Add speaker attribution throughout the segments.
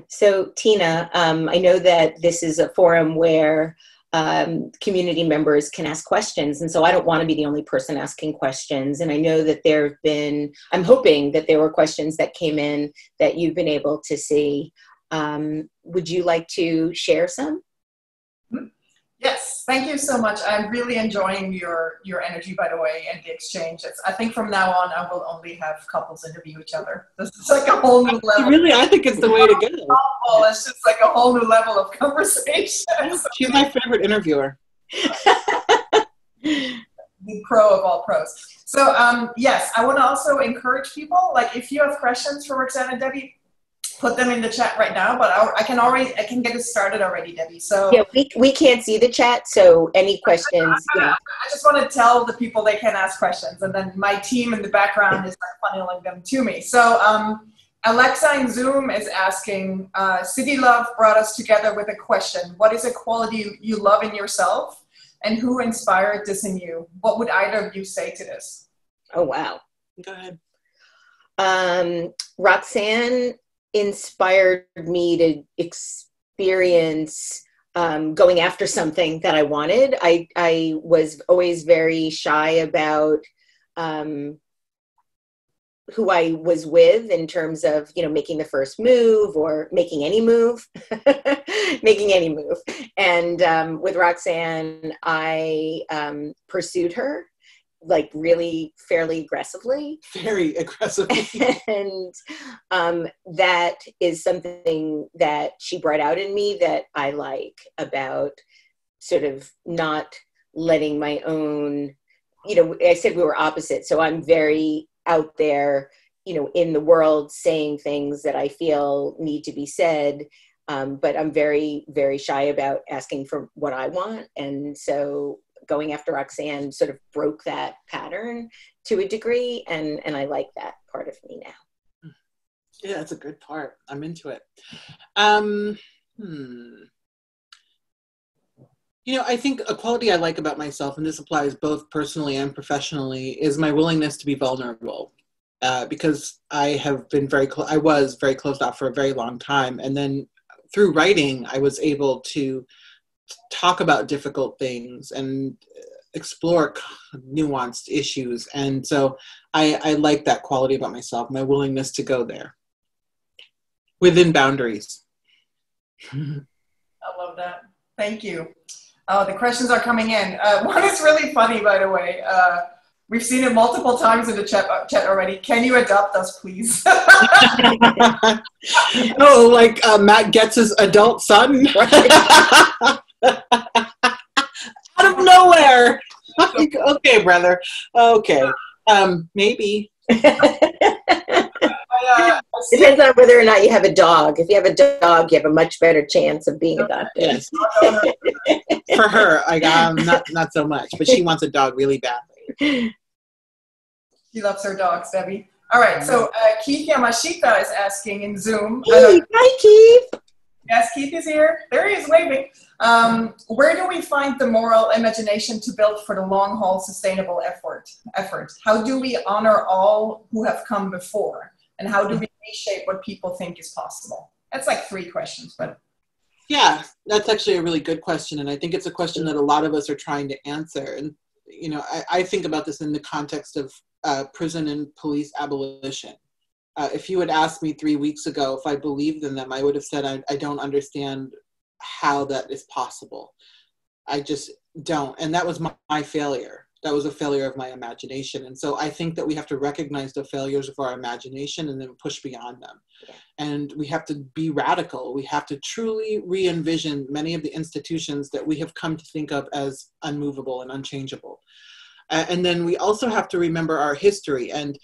Speaker 1: So Tina, I know that this is a forum where community members can ask questions. And so I don't want to be the only person asking questions. And I know that I'm hoping that there were questions that came in that you've been able to see. Would you like to share some?
Speaker 2: Yes, thank you so much. I'm really enjoying your energy, by the way, and the exchange. I think from now on, I will only have couples interview each other. This is like a whole new level.
Speaker 3: Really, I think it's the way to go.
Speaker 2: It's just like a whole new level of conversation.
Speaker 3: She's my favorite interviewer.
Speaker 2: The pro of all pros. So yes, I want to also encourage people, like if you have questions for Roxane and Debbie, put them in the chat right now, but I can get it started already, Debbie. So
Speaker 1: yeah, we can't see the chat, so any questions.
Speaker 2: I just want to tell the people they can ask questions, and then my team in the background is like funneling them to me. So Alexa in Zoom is asking, City Love brought us together with a question. What is a quality you love in yourself, and who inspired this in you? What would either of you say to this?
Speaker 1: Oh, wow.
Speaker 3: Go ahead.
Speaker 1: Roxane inspired me to experience going after something that I wanted. I was always very shy about who I was with in terms of, making the first move or making any move, making any move. And with Roxane, I pursued her like really fairly aggressively.
Speaker 3: Very aggressively.
Speaker 1: And that is something that she brought out in me that I like about sort of not letting my own, I said we were opposite. So I'm very out there, in the world saying things that I feel need to be said. But I'm very, very shy about asking for what I want. And so going after Roxane sort of broke that pattern to a degree, and I like that part of me now.
Speaker 3: Yeah, that's a good part. I'm into it. I think a quality I like about myself, and this applies both personally and professionally, is my willingness to be vulnerable. Because I was very closed off for a very long time, and then through writing, I was able to talk about difficult things and explore nuanced issues. And so I like that quality about myself, my willingness to go there within boundaries.
Speaker 2: I love that. Thank you. The questions are coming in. One is really funny, by the way. We've seen it multiple times in the chat already. Can you adopt us, please?
Speaker 3: Oh, like Matt gets his adult son? Out of nowhere. Okay, brother. Okay. Maybe.
Speaker 1: Depends on whether or not you have a dog. If you have a dog, you have a much better chance of being adopted.
Speaker 3: Yes. For her, not so much, but she wants a dog really badly.
Speaker 2: She loves her dogs, Debbie. All right, so Keith Yamashita is asking in Zoom.
Speaker 1: Hey, hi, Keith.
Speaker 2: Yes, Keith is here. There he is, waving. Where do we find the moral imagination to build for the long-haul sustainable effort? How do we honor all who have come before? And how do we reshape what people think is possible? That's like 3 questions, but...
Speaker 3: Yeah, that's actually a really good question. And I think it's a question that a lot of us are trying to answer. And, I think about this in the context of prison and police abolition. If you had asked me 3 weeks ago if I believed in them, I would have said I don't understand how that is possible. I just don't. And that was my failure. That was a failure of my imagination. And so I think that we have to recognize the failures of our imagination and then push beyond them. Yeah. And we have to be radical. We have to truly re-envision many of the institutions that we have come to think of as unmovable and unchangeable. And then we also have to remember our history. And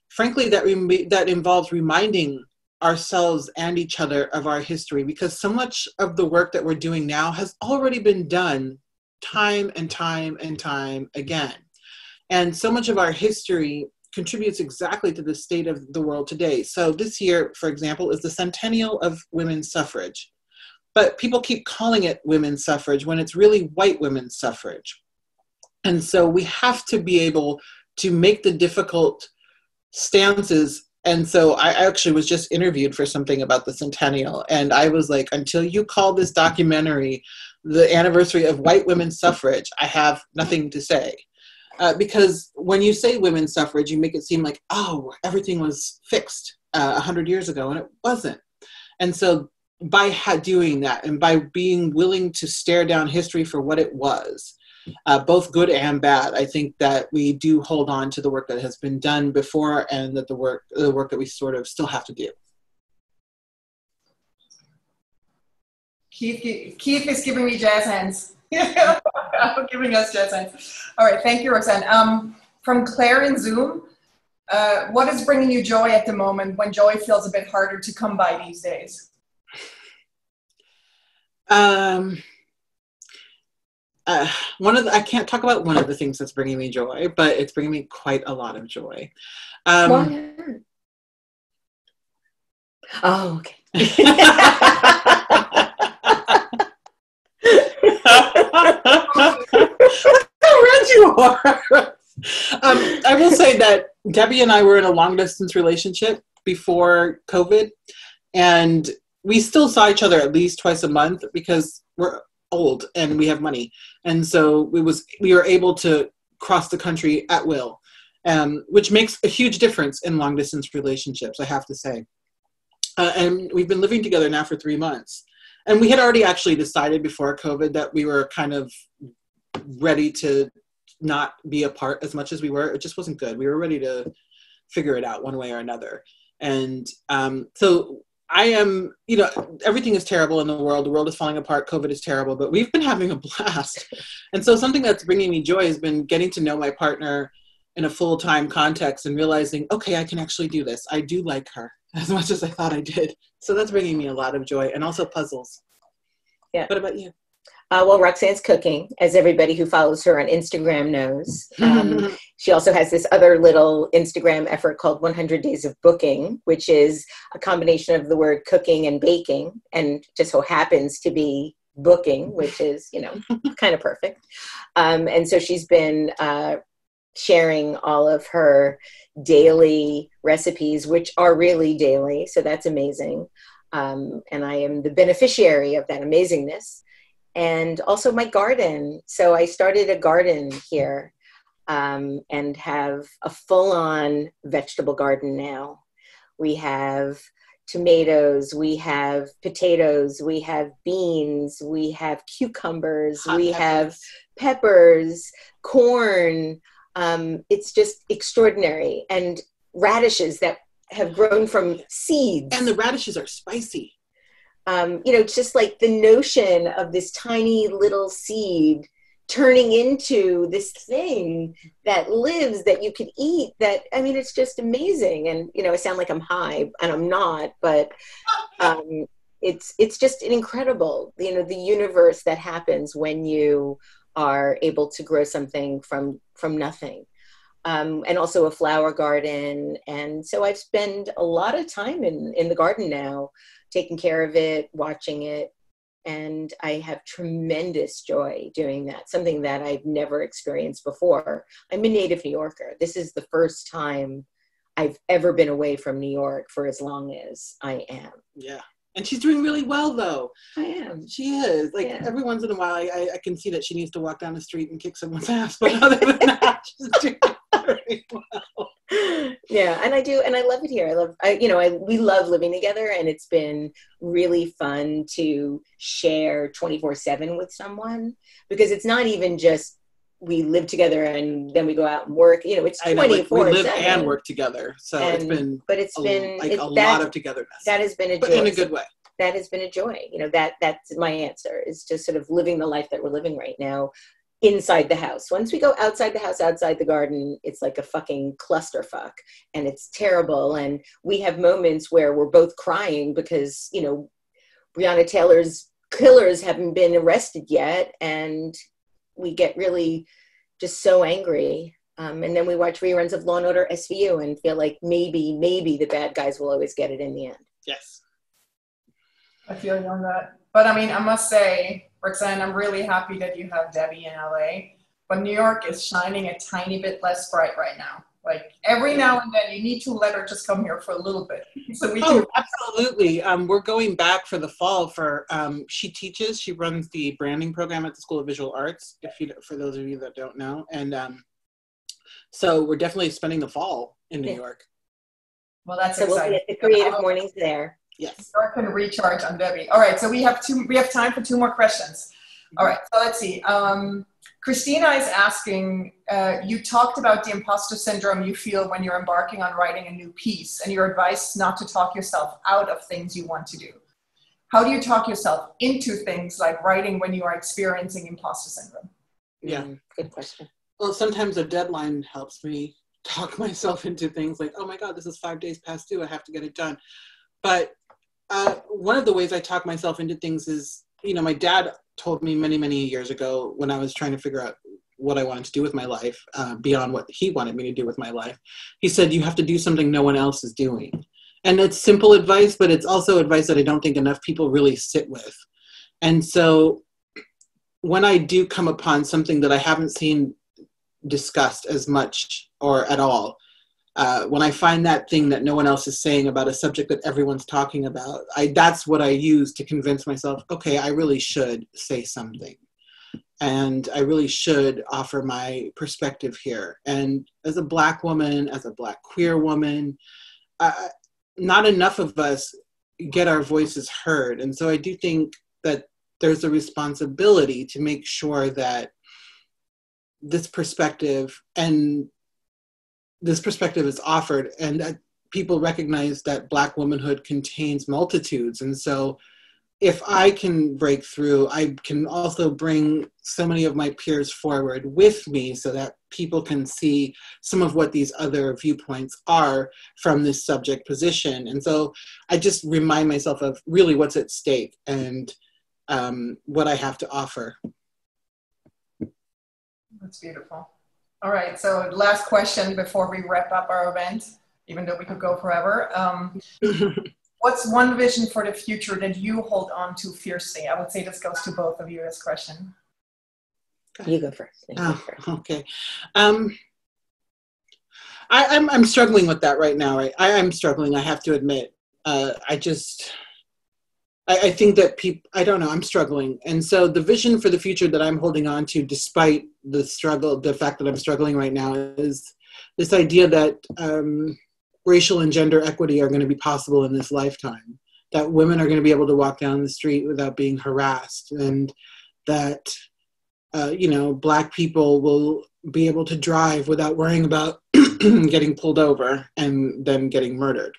Speaker 3: frankly, that involves reminding ourselves and each other of our history, because so much of the work that we're doing now has already been done time and time and time again. And so much of our history contributes exactly to the state of the world today. So this year, for example, is the centennial of women's suffrage. But people keep calling it women's suffrage when it's really white women's suffrage. And so we have to be able to make the difficult stances And so I actually was just interviewed for something about the centennial. And I was like, until you call this documentary the anniversary of white women's suffrage, I have nothing to say. Because when you say women's suffrage, you make it seem like, oh, everything was fixed 100 years ago, and it wasn't. And so by doing that and by being willing to stare down history for what it was, both good and bad, I think that we do hold on to the work that has been done before, and that the work that we sort of still have to do.
Speaker 2: Keith is giving me jazz hands. Giving us jazz hands. All right, thank you, Roxane. From Claire in Zoom, what is bringing you joy at the moment when joy feels a bit harder to come by these days?
Speaker 3: I can't talk about one of the things that's bringing me joy, but it's bringing me quite a lot of joy.
Speaker 1: Why? Oh, okay.
Speaker 3: Look how red you are. I will say that Debbie and I were in a long distance relationship before COVID, and we still saw each other at least twice a month because we're old and we have money. And so we were able to cross the country at will, which makes a huge difference in long distance relationships, I have to say. And we've been living together now for 3 months. And we had already actually decided before COVID that we were kind of ready to not be apart as much as we were. It just wasn't good. We were ready to figure it out one way or another. And so I am, everything is terrible in the world. The world is falling apart. COVID is terrible, but we've been having a blast. And so something that's bringing me joy has been getting to know my partner in a full-time context and realizing, okay, I can actually do this. I do like her as much as I thought I did. So that's bringing me a lot of joy, and also puzzles.
Speaker 1: Yeah.
Speaker 3: What about you?
Speaker 1: Well, Roxane's cooking, as everybody who follows her on Instagram knows. She also has this other little Instagram effort called 100 Days of Booking, which is a combination of the word cooking and baking, and just so happens to be booking, which is, kind of perfect. And so she's been sharing all of her daily recipes, which are really daily. So that's amazing. And I am the beneficiary of that amazingness. And also my garden. So I started a garden here and have a full-on vegetable garden now. We have tomatoes, we have potatoes, we have beans, we have cucumbers, have peppers, corn. It's just extraordinary. And radishes that have grown from seeds.
Speaker 3: And the radishes are spicy.
Speaker 1: Just like the notion of this tiny little seed turning into this thing that lives, that you can eat, it's just amazing. And, I sound like I'm high, and I'm not, but it's just incredible, the universe that happens when you are able to grow something from nothing. And also a flower garden. And so I've spent a lot of time in the garden now, taking care of it, watching it. And I have tremendous joy doing that, something that I've never experienced before. I'm a native New Yorker. This is the first time I've ever been away from New York for as long as I am.
Speaker 3: Yeah. And she's doing really well, though.
Speaker 1: I am.
Speaker 3: She is. Every once in a while, I can see that she needs to walk down the street and kick someone's ass. But other than that, she's doing very well.
Speaker 1: Yeah, and I do, and I love it here. We love living together, and it's been really fun to share 24/7 with someone, because it's not even just we live together and then we go out and work. It's 24/7.
Speaker 3: We live and work together, so it's been a lot of togetherness.
Speaker 1: That has been a joy,
Speaker 3: but in a good way.
Speaker 1: That has been a joy. That's my answer, is just sort of living the life that we're living right now inside the house. Once we go outside the house, outside the garden, it's like a fucking clusterfuck, and it's terrible. And we have moments where we're both crying because, Breonna Taylor's killers haven't been arrested yet. And we get really just so angry. And then we watch reruns of Law and Order SVU and feel like maybe the bad guys will always get it in the end.
Speaker 3: Yes.
Speaker 2: I feel you on that. But I must say, Roxane, I'm really happy that you have Debbie in LA, but New York is shining a tiny bit less bright right now. Like every now and then you need to let her just come here for a little bit. So we
Speaker 3: Oh, absolutely. We're going back for the fall for, she runs the branding program at the School of Visual Arts, for those of you that don't know. And so we're definitely spending the fall in New York.
Speaker 2: Well, that's
Speaker 1: so
Speaker 2: exciting.
Speaker 1: We'll be at the Creative Mornings there.
Speaker 3: Yes.
Speaker 2: York can recharge on Debbie. All right, so we have time for 2 more questions. All right, so let's see. Christina is asking, you talked about the imposter syndrome you feel when you're embarking on writing a new piece and your advice not to talk yourself out of things you want to do. How do you talk yourself into things like writing when you are experiencing imposter syndrome?
Speaker 3: Yeah,
Speaker 1: good question.
Speaker 3: Well, sometimes a deadline helps me talk myself into things like, oh my God, this is 5 days past due, I have to get it done. But one of the ways I talk myself into things is, my dad told me many, many years ago when I was trying to figure out what I wanted to do with my life, beyond what he wanted me to do with my life. He said, you have to do something no one else is doing. And it's simple advice, but it's also advice that I don't think enough people really sit with. And so when I do come upon something that I haven't seen discussed as much or at all, when I find that thing that no one else is saying about a subject that everyone's talking about, that's what I use to convince myself, okay, I really should say something. And I really should offer my perspective here. And as a Black woman, as a Black queer woman, not enough of us get our voices heard. And so I do think that there's a responsibility to make sure that this perspective is offered and that people recognize that Black womanhood contains multitudes. And so if I can break through, I can also bring so many of my peers forward with me so that people can see some of what these other viewpoints are from this subject position. And so I just remind myself of really what's at stake and what I have to offer.
Speaker 2: That's beautiful. All right, so last question before we wrap up our event, even though we could go forever. What's one vision for the future that you hold on to fiercely? I would say this goes to both of you, this question.
Speaker 1: You go first.
Speaker 3: Okay. I'm struggling with that right now. Right? I'm struggling, I have to admit. I think that I don't know, I'm struggling. And so the vision for the future that I'm holding on to, despite the struggle, the fact that I'm struggling right now, is this idea that racial and gender equity are going to be possible in this lifetime, that women are going to be able to walk down the street without being harassed, and that, Black people will be able to drive without worrying about getting pulled over and then getting murdered.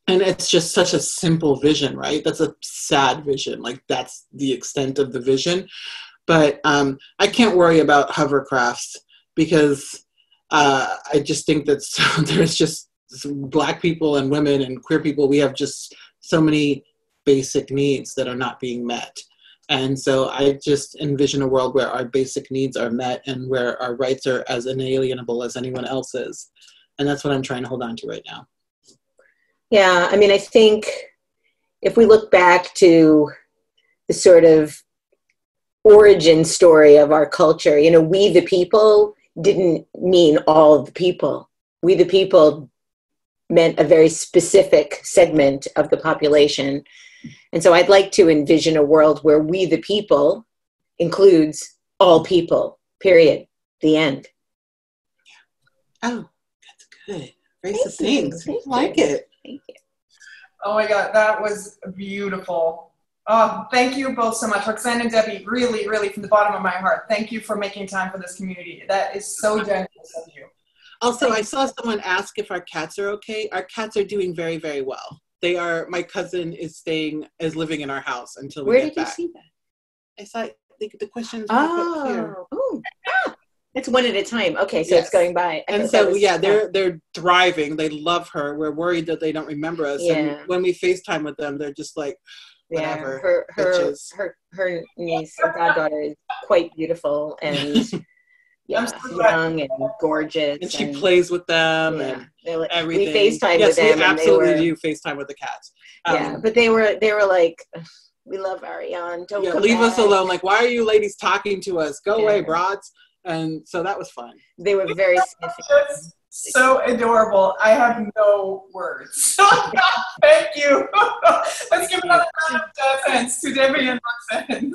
Speaker 3: And it's just such a simple vision, right? That's a sad vision. Like, that's the extent of the vision. But I can't worry about hovercrafts because I just think that there's just Black people and women and queer people, we have just so many basic needs that are not being met. And so I just envision a world where our basic needs are met and where our rights are as inalienable as anyone else's. And that's what I'm trying to hold on to right now.
Speaker 1: Yeah, I mean, I think if we look back to the sort of origin story of our culture, we the people didn't mean all of the people. We the people meant a very specific segment of the population. And so I'd like to envision a world where we the people includes all people, period, the end.
Speaker 3: Oh, that's good. Very succinct. I like it.
Speaker 1: Thank you.
Speaker 2: Oh my God, that was beautiful. Oh, thank you both so much. Roxane and Debbie, really, really from the bottom of my heart, thank you for making time for this community. That is so generous of you.
Speaker 3: Also, I saw someone ask if our cats are okay. Our cats are doing very, very well. They are, my cousin is living in our house until we get back. Where did you see that? I saw the questions up here.
Speaker 1: Oh, it's one at a time. Okay, so yes. It's going by.
Speaker 3: And so, they're thriving. They love her. We're worried that they don't remember us. Yeah. And when we FaceTime with them, they're just like, whatever.
Speaker 1: Yeah, her niece or goddaughter is quite beautiful and young and gorgeous.
Speaker 3: And she plays with them and everything.
Speaker 1: We FaceTime with them.
Speaker 3: Yes, we absolutely do FaceTime with the cats.
Speaker 1: But they were like, we love Ariane. Don't come
Speaker 3: leave
Speaker 1: back.
Speaker 3: us alone. Like, why are you ladies talking to us? Go away, broads. And so that was fun.
Speaker 1: They were very significant.
Speaker 2: So adorable. I have no words. Thank you. Let's give another round of applause to Debbie and Roxane.